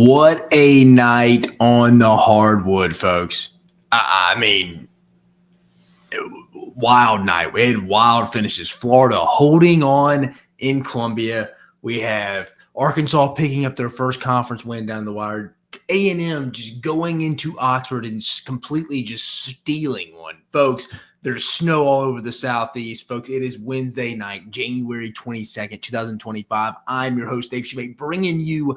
What a night on the hardwood, folks. I mean, wild night. We had wild finishes. Florida holding on in Columbia. We have Arkansas picking up their first conference win down the wire. A&M just going into Oxford and completely just stealing one. Folks, there's snow all over the Southeast. Folks, it is Wednesday night, January 22nd, 2025. I'm your host, Dave Shumate, bringing you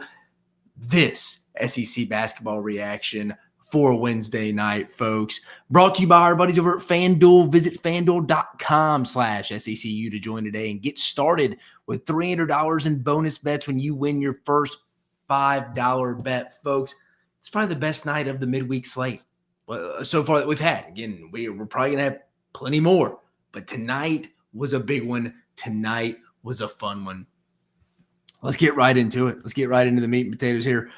this SEC basketball reaction for Wednesday night, folks. Brought to you by our buddies over at FANDUEL. Visit FANDUEL.com/SECU to join today and get started with $300 in bonus bets when you win your first $5 bet, folks. It's probably the best night of the midweek slate so far that we've had. Again, we're probably going to have plenty more, but tonight was a big one. Tonight was a fun one. Let's get right into it. Let's get right into the meat and potatoes here.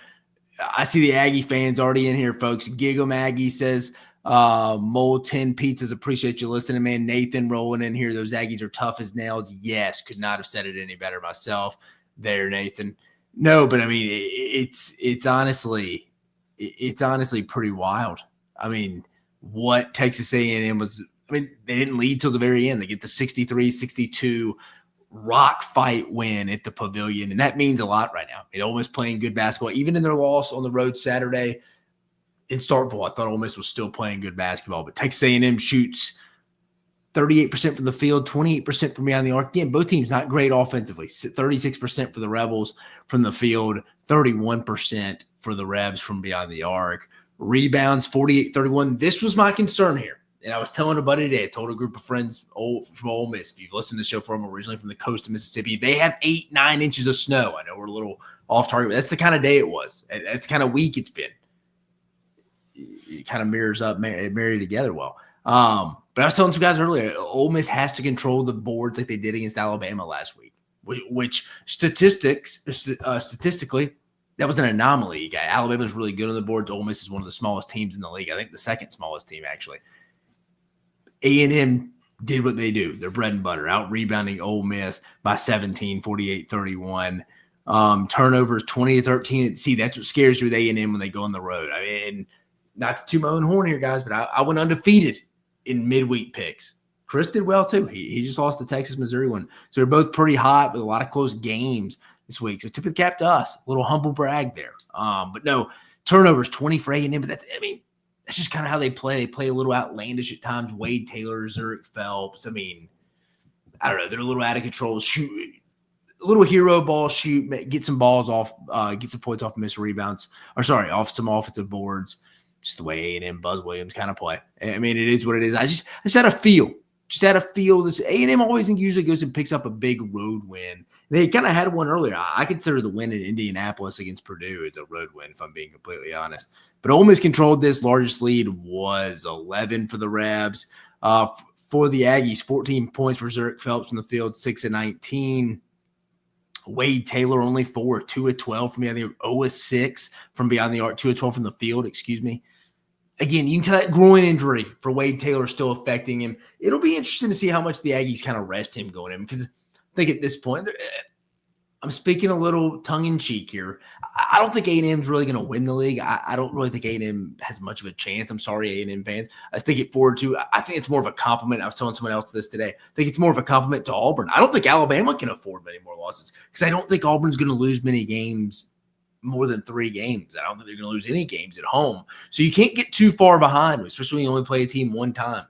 I see the Aggie fans already in here, folks. Gig'em Aggie says, Mole 10 Pizzas, appreciate you listening, man. Nathan rolling in here. Those Aggies are tough as nails. Yes, could not have said it any better myself there, Nathan. No, but I mean, it's honestly pretty wild. I mean, what Texas A&M was, I mean, they didn't lead till the very end. They get the 63-62 rock fight win at the Pavilion, and that means a lot right now. Ole Miss playing good basketball, even in their loss on the road Saturday in Starkville. I thought Ole Miss was still playing good basketball, but Texas A&M shoots 38% from the field, 28% from beyond the arc. Again, both teams not great offensively. 36% for the Rebels from the field, 31% for the Rebs from beyond the arc. Rebounds, 48-31. This was my concern here. And I was telling a buddy today, I told a group of friends from Ole Miss, if you've listened to the show from originally from the coast of Mississippi, they have 8-9 inches of snow. I know we're a little off target, but that's the kind of day it was. That's the kind of week it's been. It kind of mirrors up, marry together well. But I was telling some guys earlier, Ole Miss has to control the boards like they did against Alabama last week, which statistically, that was an anomaly. Alabama is really good on the boards. Ole Miss is one of the smallest teams in the league. I think the second smallest team, actually. A&M did what they do. Their bread and butter, out-rebounding Ole Miss by 17, 48-31. Turnovers, 20-13. See, that's what scares you with A&M when they go on the road. I mean, not to toot my own horn here, guys, but I went undefeated in midweek picks. Chris did well, too. He just lost the Texas-Missouri one. So they're both pretty hot with a lot of close games this week. So tip of the cap to us. A little humble brag there. But no, turnovers, 20 for A&M. But that's just kind of how they play. They play a little outlandish at times. Wade Taylor, Zurich Phelps. I mean, I don't know. They're a little out of control. Shoot, a little hero ball shoot, get some balls off, get some points off missed rebounds. Off some offensive boards. Just the way A&M Buzz Williams kind of play. I mean, it is what it is. I just had a feel. Just had a feel. This A&M always usually goes and picks up a big road win. They kind of had one earlier. I consider the win in Indianapolis against Purdue as a road win, if I'm being completely honest. But Ole Miss controlled this. Largest lead was 11 for the Rebs. For the Aggies, 14 points for Zurich Phelps from the field, 6-19. Wade Taylor only 4, 2-12 from beyond the arc, 0-6 from beyond the arc, 2-12 from the field, excuse me. Again, you can tell that groin injury for Wade Taylor is still affecting him. It'll be interesting to see how much the Aggies kind of rest him going in, because I think at this point, I'm speaking a little tongue-in-cheek here. I don't think A&M is really going to win the league. I don't really think A&M has much of a chance. I'm sorry, A&M fans. I think I think it's more of a compliment. I was telling someone else this today. I think it's more of a compliment to Auburn. I don't think Alabama can afford many more losses, because I don't think Auburn's going to lose many games, more than 3 games. I don't think they're going to lose any games at home. So you can't get too far behind, especially when you only play a team one time.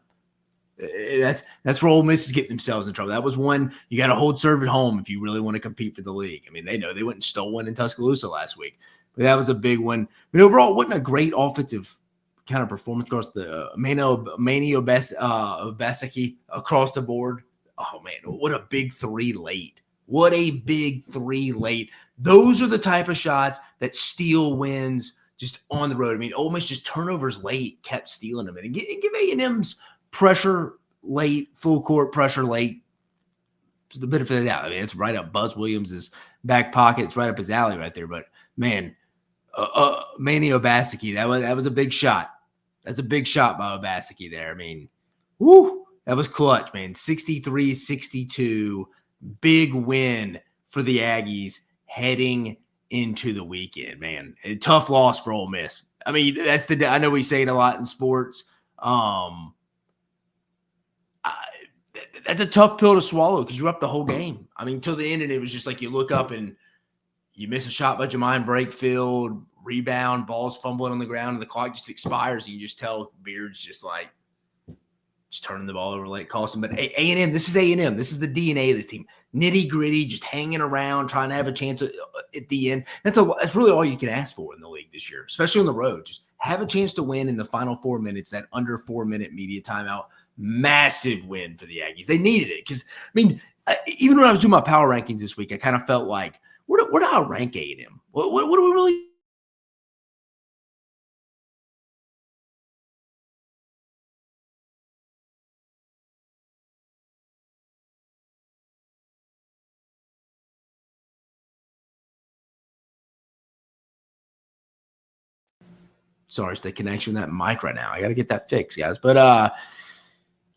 That's where Ole Miss is getting themselves in trouble. That was one you got to hold serve at home if you really want to compete for the league. I mean, they know they went and stole one in Tuscaloosa last week, but that was a big one. But overall, it wasn't a great offensive kind of performance across the Manny Obaseki across the board. Oh man, what a big 3 late. What a big 3 late. Those are the type of shots that steal wins just on the road. I mean, Ole Miss just turnovers late kept stealing them. And give A&M's pressure late, full court pressure late, the benefit of the doubt. I mean, it's right up Buzz Williams' back pocket. It's right up his alley right there. But, man, Manny Obaseki, that was a big shot. That's a big shot by Obaseki there. I mean, whoo, that was clutch, man. 63-62, big win for the Aggies heading into the weekend, man. A tough loss for Ole Miss. I mean, I know we say it a lot in sports. That's a tough pill to swallow because you're up the whole game. I mean, till the end, and it was just like you look up and you miss a shot by Jermaine Brakefield, rebound, ball's fumbling on the ground, and the clock just expires. And you just tell Beard's just turning the ball over like Carlson. But A&M, this is A&M. This is the DNA of this team. Nitty gritty, just hanging around, trying to have a chance at the end. That's really all you can ask for in the league this year, especially on the road. Just have a chance to win in the final 4 minutes, that under 4-minute media timeout. Massive win for the Aggies. They needed it because, I mean, even when I was doing my power rankings this week, I kind of felt like, where do I rank A&M? What do we really – sorry, it's the connection with that mic right now. I got to get that fixed, guys. But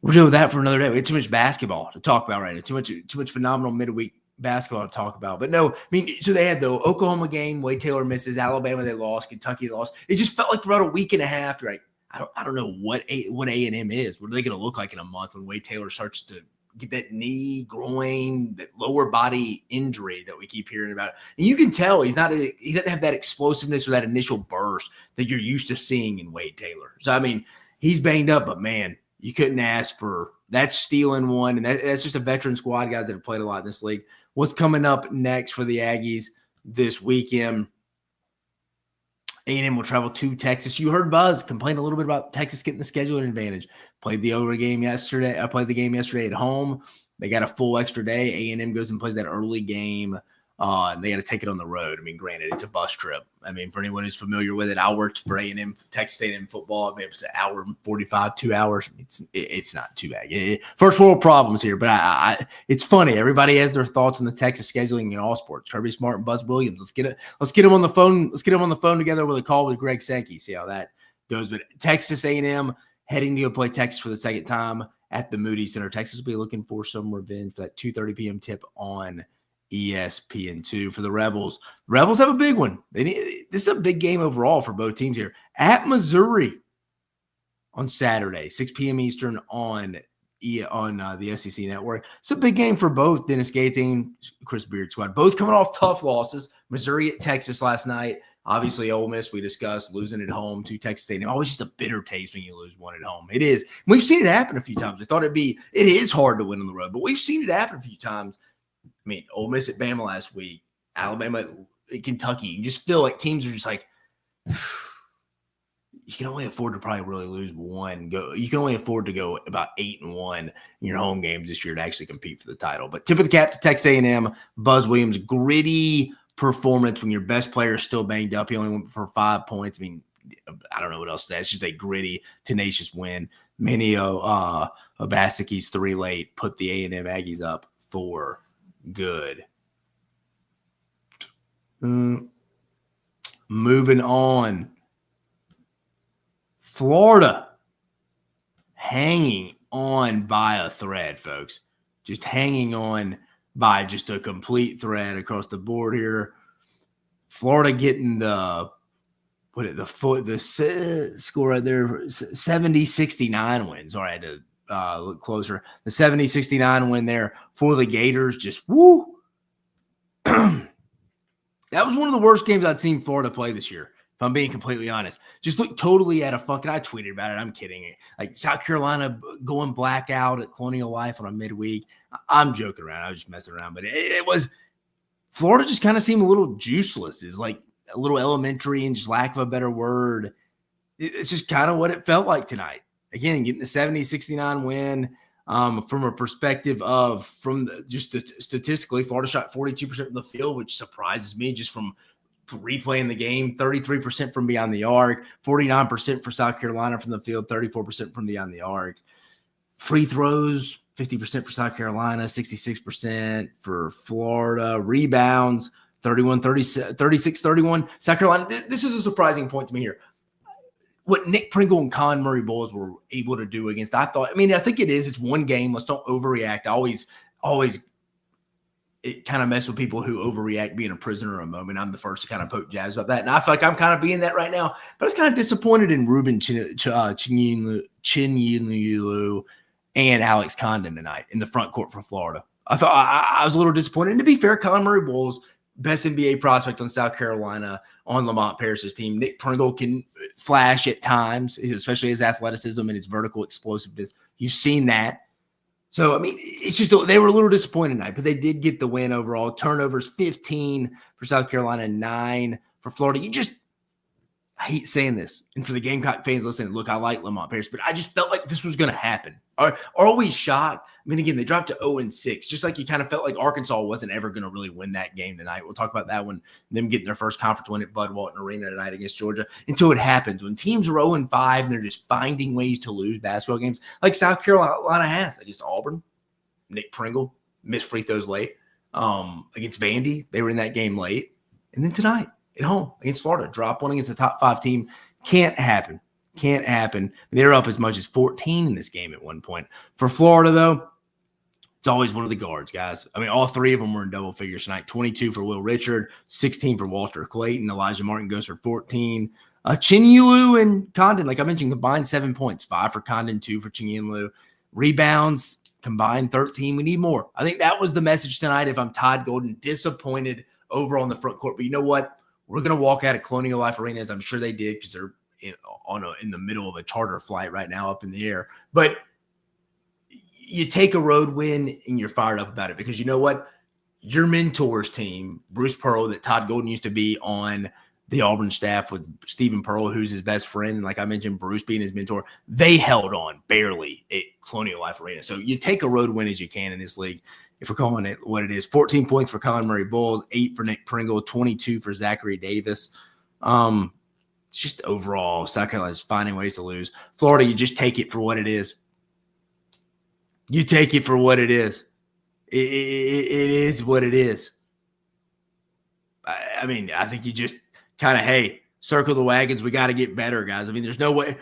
we're doing that for another day. We had too much basketball to talk about right now. Too much phenomenal midweek basketball to talk about. But no, I mean, so they had the Oklahoma game, Wade Taylor misses, Alabama they lost, Kentucky they lost. It just felt like throughout a week and a half, right? I don't know what A&M is. What are they going to look like in a month when Wade Taylor starts to get that knee, groin, that lower body injury that we keep hearing about? And you can tell he doesn't have that explosiveness or that initial burst that you're used to seeing in Wade Taylor. So, I mean, he's banged up, but man, you couldn't ask for that stealing one. And that's just a veteran squad, guys that have played a lot in this league. What's coming up next for the Aggies this weekend? A&M will travel to Texas. You heard Buzz complain a little bit about Texas getting the scheduling advantage. Played the game yesterday at home. They got a full extra day. A&M goes and plays that early game. And they got to take it on the road. I mean, granted, it's a bus trip. I mean, for anyone who's familiar with it, I worked for A&M, Texas A&M football. I mean, it was an hour and 45, 2 hours. It's not too bad. First world problems here, but it's funny. Everybody has their thoughts on the Texas scheduling in all sports. Kirby Smart and Buzz Williams. Let's get them on the phone. Let's get them on the phone together with a call with Greg Sankey. See how that goes. But Texas A&M heading to go play Texas for the second time at the Moody Center. Texas will be looking for some revenge for that 2:30 p.m. tip on ESPN2 for the Rebels. Rebels have a big one. This is a big game overall for both teams here. At Missouri on Saturday, 6 p.m. Eastern on the SEC Network. It's a big game for both Dennis Gates and Chris Beard squad. Both coming off tough losses. Missouri at Texas last night. Obviously, Ole Miss, we discussed, losing at home to Texas A&M. Always just a bitter taste when you lose one at home. It is. We've seen it happen a few times. I thought it is hard to win on the road, but we've seen it happen a few times. I mean, Ole Miss at Bama last week, Alabama at Kentucky. You just feel like teams are just like, you can only afford to probably really lose one. You can only afford to go about 8-1 in your home games this year to actually compete for the title. But tip of the cap to Texas A&M, Buzz Williams, gritty performance when your best player is still banged up. He only went for 5 points. I mean, I don't know what else to say. It's just a gritty, tenacious win. Manio Obaseki's 3 late put the A&M Aggies up for good. Moving on. Florida hanging on by a thread, folks. Just hanging on by just a complete thread across the board here. Florida getting the score right there, 70-69 wins. All right, to look closer. The 70-69 win there for the Gators. Just woo. That was one of the worst games I'd seen Florida play this year, if I'm being completely honest. Just looked totally out of funk. And I tweeted about it. I'm kidding. Like South Carolina going blackout at Colonial Life on a midweek. I'm joking around. I was just messing around. But it was – Florida just kind of seemed a little juiceless. Is like a little elementary and just lack of a better word. It's just kind of what it felt like tonight. Again, getting the 70-69 win from a perspective of statistically, Florida shot 42% of the field, which surprises me just from replaying the game. 33% from beyond the arc, 49% for South Carolina from the field, 34% from beyond the arc. Free throws, 50% for South Carolina, 66% for Florida. Rebounds, 36-31. South Carolina, this is a surprising point to me here. What Nick Pringle and Con Murray Bulls were able to do against, I think it is. It's one game. Let's don't overreact. I always it kind of messes with people who overreact being a prisoner of a moment. I'm the first to kind of poke jabs about that. And I feel like I'm kind of being that right now. But I was kind of disappointed in Ruben Chinyelu and Alex Condon tonight in the front court for Florida. I thought I was a little disappointed. And to be fair, Colin Murray-Bowles, best NBA prospect on South Carolina on Lamont Paris's team. Nick Pringle can flash at times, especially his athleticism and his vertical explosiveness. You've seen that. So, I mean, it's just they were a little disappointed tonight, but they did get the win overall. Turnovers 15 for South Carolina, 9 for Florida. I hate saying this, and for the Gamecock fans listening, look, I like Lamont Paris, but I just felt like this was going to happen. Are we shocked? I mean, again, they dropped to 0-6, just like you kind of felt like Arkansas wasn't ever going to really win that game tonight. We'll talk about that one, them getting their first conference win at Bud Walton Arena tonight against Georgia, until it happens. When teams are 0-5 and they're just finding ways to lose basketball games, like South Carolina has against Auburn, Nick Pringle missed free throws late. Against Vandy, they were in that game late. And then tonight, at home against Florida, drop one against a top 5 team. Can't happen. Can't happen. They're up as much as 14 in this game at one point. For Florida, though, it's always one of the guards, guys. I mean, all 3 of them were in double figures tonight. 22 for Will Richard, 16 for Walter Clayton. Elijah Martin goes for 14. Chinyelu and Condon, like I mentioned, combined 7 points. 5 for Condon, 2 for Chinyelu. Rebounds, combined 13. We need more. I think that was the message tonight. If I'm Todd Golden, disappointed over on the front court. But you know what? We're going to walk out of Colonial Life Arena, as I'm sure they did, because they're in the middle of a charter flight right now up in the air. But you take a road win and you're fired up about it, because you know what? Your mentor's team, Bruce Pearl, that Todd Golden used to be on the Auburn staff with Stephen Pearl, who's his best friend, and like I mentioned, Bruce being his mentor, they held on barely at Colonial Life Arena. So you take a road win as you can in this league. If we're calling it what it is, 14 points for Colin Murray-Bowles, 8 for Nick Pringle, 22 for Zachary Davis. It's just overall, South Carolina's finding ways to lose. Florida, you just take it for what it is. You take it for what it is. It is what it is. I mean, I think you just kind of, hey, circle the wagons. We got to get better, guys. I mean, there's no way.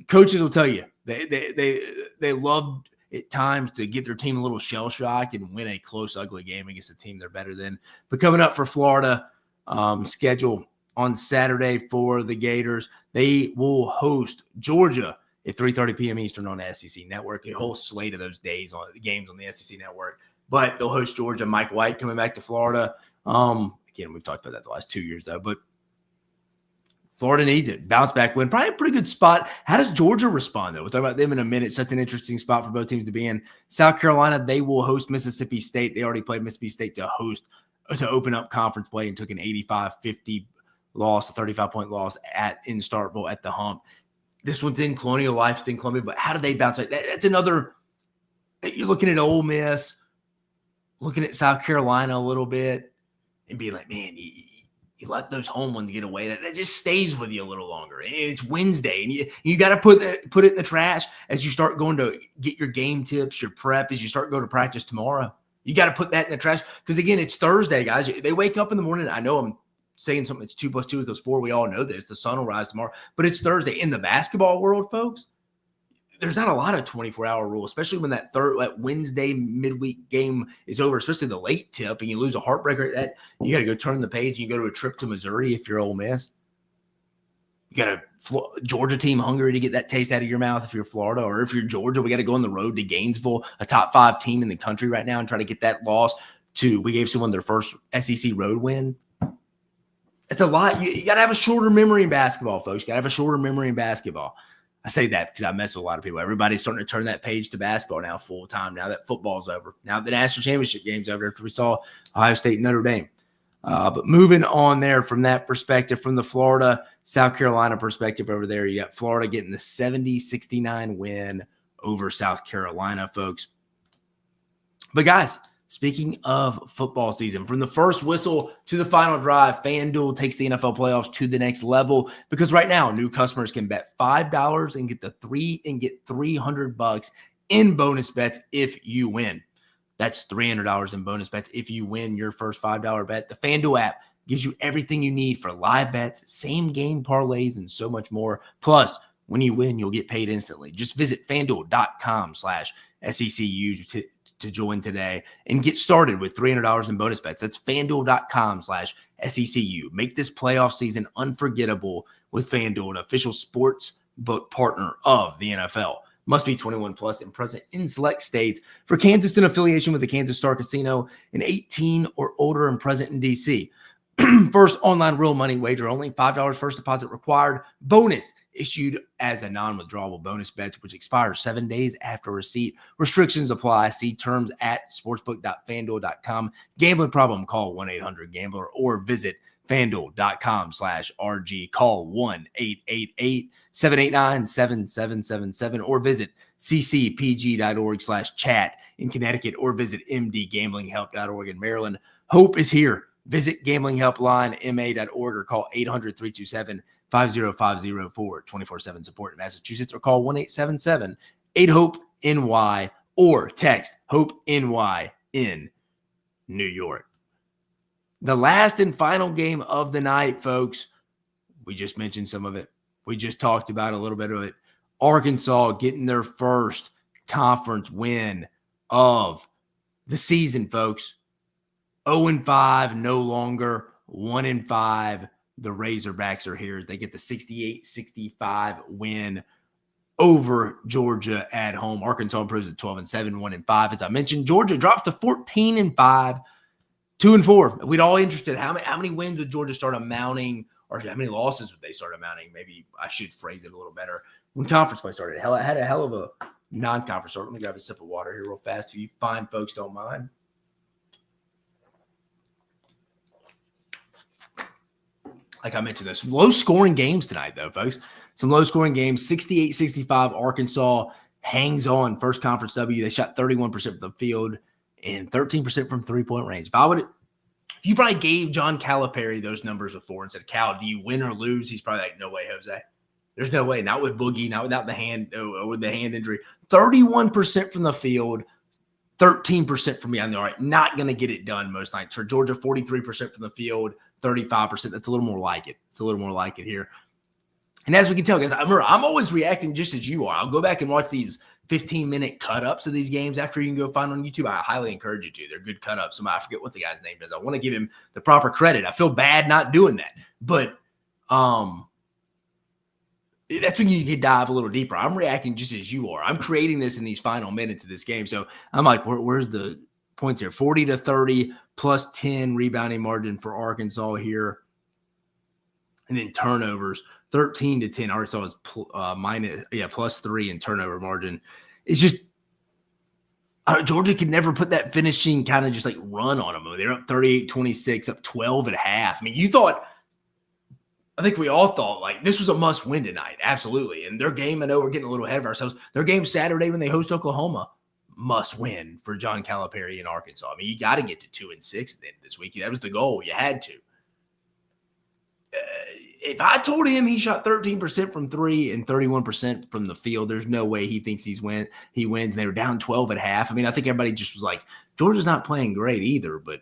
Coaches will tell you they love at times to get their team a little shell-shocked and win a close, ugly game against a team they're better than. But coming up for Florida, schedule on Saturday for the Gators, they will host Georgia at 3:30 p.m. Eastern on the SEC Network. A whole slate of those days on the games on the SEC Network. But they'll host Georgia. Mike White coming back to Florida. Again, we've talked about that the last 2 years, though. But Florida needs it. Bounce back win. Probably a pretty good spot. How does Georgia respond, though? We'll talk about them in a minute. Such an interesting spot for both teams to be in. South Carolina, they will host Mississippi State. They already played Mississippi State to open up conference play and took an 85-50 loss, a 35-point loss in Starkville at the Hump. This one's in Colonial Life. It's in Columbia. But how do they bounce back? That's another – you're looking at Ole Miss, looking at South Carolina a little bit, and being like, man, you let those home ones get away. That just stays with you a little longer. And it's Wednesday, and you got to put it in the trash as you start going to get your game tips, your prep, as you start going to practice tomorrow. You got to put that in the trash because, again, it's Thursday, guys. They wake up in the morning. I know I'm saying something that's 2 + 2 = 4. We all know this. The sun will rise tomorrow. But it's Thursday. In the basketball world, folks, there's not a lot of 24-hour rule, especially when that Wednesday midweek game is over, especially the late tip, and you lose a heartbreaker. That you got to go turn the page and you go to a trip to Missouri if you're Ole Miss. You got a Georgia team hungry to get that taste out of your mouth if you're Florida, or if you're Georgia, we got to go on the road to Gainesville, a top 5 team in the country right now, and try to get that loss we gave someone their first SEC road win. It's a lot. You got to have a shorter memory in basketball, folks. You got to have a shorter memory in basketball. I say that because I mess with a lot of people. Everybody's starting to turn that page to basketball now full time, now that football's over. Now the national championship game's over after we saw Ohio State and Notre Dame. But moving on there from that perspective, from the Florida, South Carolina perspective over there, you got Florida getting the 70-69 win over South Carolina, folks. But guys, speaking of football season, from the first whistle to the final drive, FanDuel takes the NFL playoffs to the next level because right now new customers can bet $5 and get $300 in bonus bets if you win. That's $300 in bonus bets if you win your first $5 bet. The FanDuel app gives you everything you need for live bets, same game parlays, and so much more. Plus, When you win, you'll get paid instantly. Just visit FanDuel.com/SECU to join today and get started with $300 in bonus bets. That's FanDuel.com/SECU. Make this playoff season unforgettable with FanDuel, an official sports book partner of the NFL. Must be 21 plus and present in select states. For Kansas, in affiliation with the Kansas Star Casino, and 18 or older and present in D.C. First online real money wager only. $5 first deposit required. Bonus issued as a non-withdrawable bonus bet, which expires 7 days after receipt. Restrictions apply. See terms at sportsbook.fanduel.com. Gambling problem? Call 1-800-GAMBLER or visit FanDuel.com/RG. Call 1-888-789-7777 or visit ccpg.org/chat in Connecticut or visit mdgamblinghelp.org in Maryland. Hope is here. Visit gamblinghelplinema.org or call 800-327-5050 for 24/7 support in Massachusetts, or call 1-877-8-HOPE-NY or text HOPE-NY in New York. The last and final game of the night, folks. We just mentioned some of it. We just talked about a little bit of it. Arkansas getting their first conference win of the season, folks. 0-5, no longer 1-5. The Razorbacks are here as they get the 68-65 win over Georgia at home. Arkansas improves to 12-7, 1-5. As I mentioned, Georgia drops to 14-5, 2-4. We'd all interested how many wins would Georgia start amounting, or how many losses would they start amounting? Maybe I should phrase it a little better. When conference play started, I had a hell of a non-conference start. Let me grab a sip of water here real fast if you fine folks don't mind. Like I mentioned, there's some low-scoring games tonight, though, folks. Some low-scoring games. 68-65, Arkansas hangs on. First conference W. They shot 31% from the field and 13% from three-point range. If you probably gave John Calipari those numbers before and said, Cal, do you win or lose? He's probably like, no way, Jose. There's no way. Not with Boogie, not without the hand, with the hand injury. 31% from the field, 13% from beyond the arc. Not going to get it done most nights. For Georgia, 43% from the field, 35%. That's a little more like it. It's a little more like it here. And as we can tell, guys, I'm always reacting just as you are. I'll go back and watch these 15-minute cut-ups of these games after you can go find on YouTube. I highly encourage you to. They're good cut-ups. I forget what the guy's name is. I want to give him the proper credit. I feel bad not doing that. But that's when you can dive a little deeper. I'm reacting just as you are. I'm creating this in these final minutes of this game. So I'm like, where's the points here? 40-30 plus 10 rebounding margin for Arkansas here. And then turnovers, 13-10. Arkansas is plus 3 in turnover margin. It's just Georgia could never put that finishing kind of just like run on them. They're up 38-26, up 12 at half. I mean, I think we all thought like this was a must win tonight. Absolutely. And their game, I know we're getting a little ahead of ourselves. Their game Saturday when they host Oklahoma, must win for John Calipari in Arkansas. I mean, you got to get to 2-6 at the end of this week. That was the goal. You had to. If I told him he shot 13% from three and 31% from the field, there's no way he thinks he wins. And they were down 12 at half. I mean, I think everybody just was like, Georgia's not playing great either. But,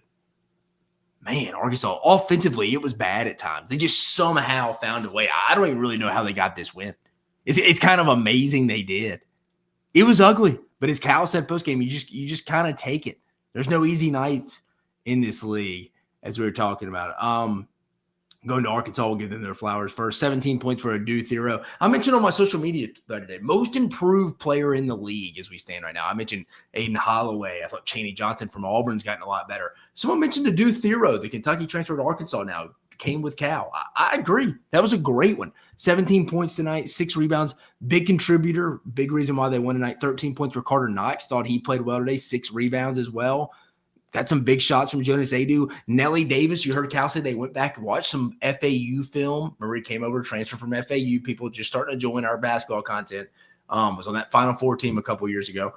man, Arkansas, offensively, it was bad at times. They just somehow found a way. I don't even really know how they got this win. It's kind of amazing they did. It was ugly. But as Cal said postgame, you just kind of take it. There's no easy nights in this league, as we were talking about. Going to Arkansas, we'll give them their flowers first. 17 points for Adu Thero. I mentioned on my social media today, most improved player in the league as we stand right now. I mentioned Aiden Holloway. I thought Chaney Johnson from Auburn's gotten a lot better. Someone mentioned Adu Thero, the Kentucky transfer to Arkansas now, came with Cal. I agree. That was a great one. 17 points tonight, 6 rebounds, big contributor, big reason why they won tonight. 13 points for Carter Knox. Thought he played well today, 6 rebounds as well. Got some big shots from Jonas Adu. Nellie Davis, you heard Cal say they went back and watched some FAU film. Marie came over, transfer from FAU. People just starting to join our basketball content. Was on that Final Four team a couple years ago.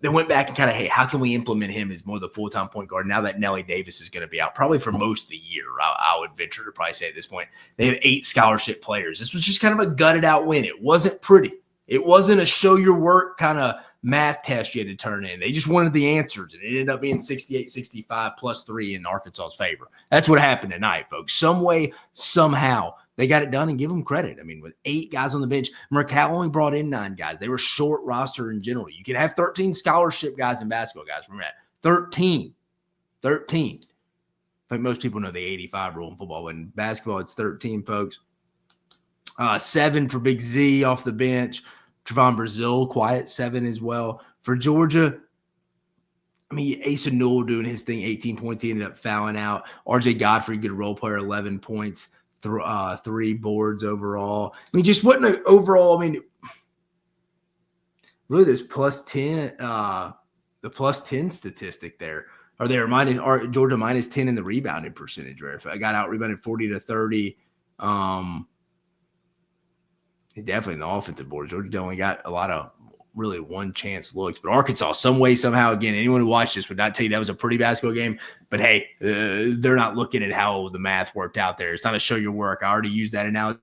They went back and kind of, hey, how can we implement him as more the full-time point guard now that Nellie Davis is going to be out? Probably for most of the year, I would venture to probably say at this point. They have 8 scholarship players. This was just kind of a gutted-out win. It wasn't pretty. It wasn't a show-your-work kind of math test you had to turn in. They just wanted the answers, and it ended up being 68-65 plus 3 in Arkansas's favor. That's what happened tonight, folks. Some way, somehow, they got it done and give them credit. I mean, with 8 guys on the bench, Mercal only brought in 9 guys. They were short roster in general. You can have 13 scholarship guys in basketball, guys. Remember that. 13. I think most people know the 85 rule in football, but in basketball, it's 13, folks. 7 for Big Z off the bench. Trevon Brazil, quiet 7 as well. For Georgia, I mean, Asa Newell doing his thing, 18 points. He ended up fouling out. RJ Godfrey, good role player, 11 points, 3 boards overall. I mean, just wasn't an overall, I mean, really this plus 10, the plus 10 statistic there. Are there Georgia minus 10 in the rebounding percentage, right? If I got out rebounded 40-30. Definitely in the offensive board. Georgia only got a lot of really one chance looks, but Arkansas, some way, somehow, again, anyone who watched this would not tell you that was a pretty basketball game. But hey, they're not looking at how the math worked out there. It's not a show your work. I already used that analogy.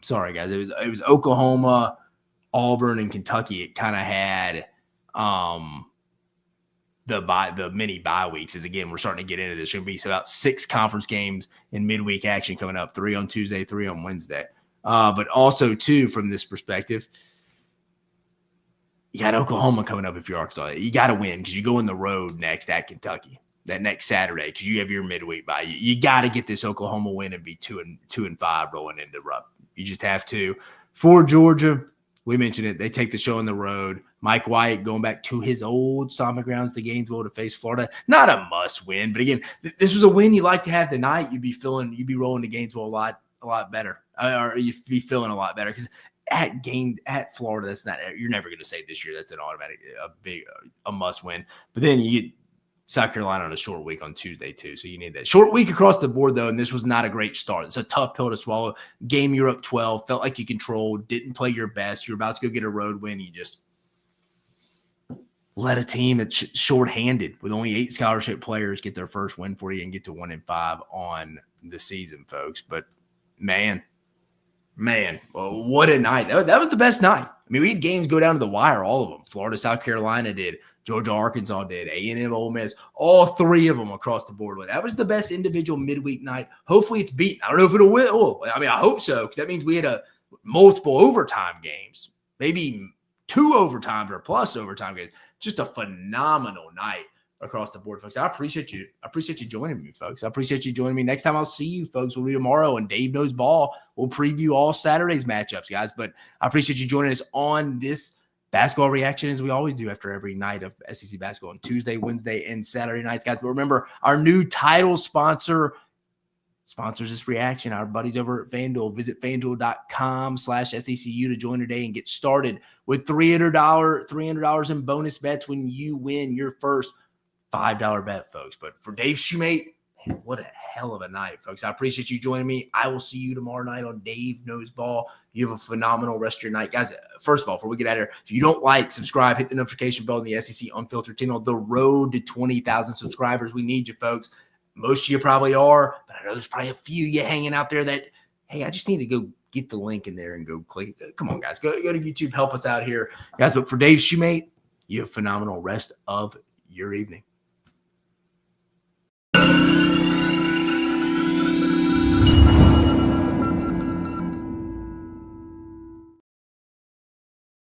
Sorry, guys. It was Oklahoma, Auburn, and Kentucky. It kind of had the mini bye weeks. As again, we're starting to get into this. There's going to be about 6 conference games in midweek action coming up. 3 on Tuesday, 3 on Wednesday. But also, too, from this perspective, you got Oklahoma coming up if you're Arkansas. You got to win because you go on the road next at Kentucky that next Saturday because you have your midweek bye. You got to get this Oklahoma win and be 2-5 rolling into Rupp. You just have to. For Georgia, we mentioned it. They take the show on the road. Mike White going back to his old Samba grounds to Gainesville to face Florida. Not a must win, but again, this was a win you like to have tonight. You'd be rolling to Gainesville a lot better, or you'd be feeling a lot better because at Florida, that's not. You're never going to say this year that's an automatic a must win. But then you get South Carolina on a short week on Tuesday too, so you need that short week across the board though. And this was not a great start. It's a tough pill to swallow. Game you're up 12, felt like you controlled, didn't play your best. You're about to go get a road win. You just let a team that's shorthanded with only 8 scholarship players get their first win for you and get to 1-5 on the season, folks. But man, well, what a night! That was the best night. I mean, we had games go down to the wire, all of them. Florida, South Carolina did. Georgia, Arkansas did. A&M, Ole Miss, all 3 of them across the board. That was the best individual midweek night. Hopefully it's beaten. I don't know if it'll win. Oh, I mean, I hope so because that means we had multiple overtime games, maybe 2 overtimes or plus overtime games. Just a phenomenal night across the board, folks. I appreciate you. I appreciate you joining me, folks. I appreciate you joining me. Next time I'll see you, folks, will be tomorrow on Dave Knows Ball. We'll preview all Saturday's matchups, guys. But I appreciate you joining us on this basketball reaction as we always do after every night of SEC basketball on Tuesday, Wednesday, and Saturday nights, guys. But remember, our new title sponsors this reaction. Our buddies over at FanDuel. Visit FanDuel.com/SECU to join today and get started with $300 in bonus bets when you win your first $5 bet, folks. But for Dave Shumate, man, what a hell of a night, folks. I appreciate you joining me. I will see you tomorrow night on Dave Knows Ball. You have a phenomenal rest of your night. Guys, first of all, before we get out of here, if you don't like, subscribe, hit the notification bell on the SEC Unfiltered channel. The road to 20,000 subscribers. We need you, folks. Most of you probably are, but I know there's probably a few you hanging out there that, hey, I just need to go get the link in there and go click it. Come on, guys. Go to YouTube. Help us out here. Guys, but for Dave Shumate, you have a phenomenal rest of your evening.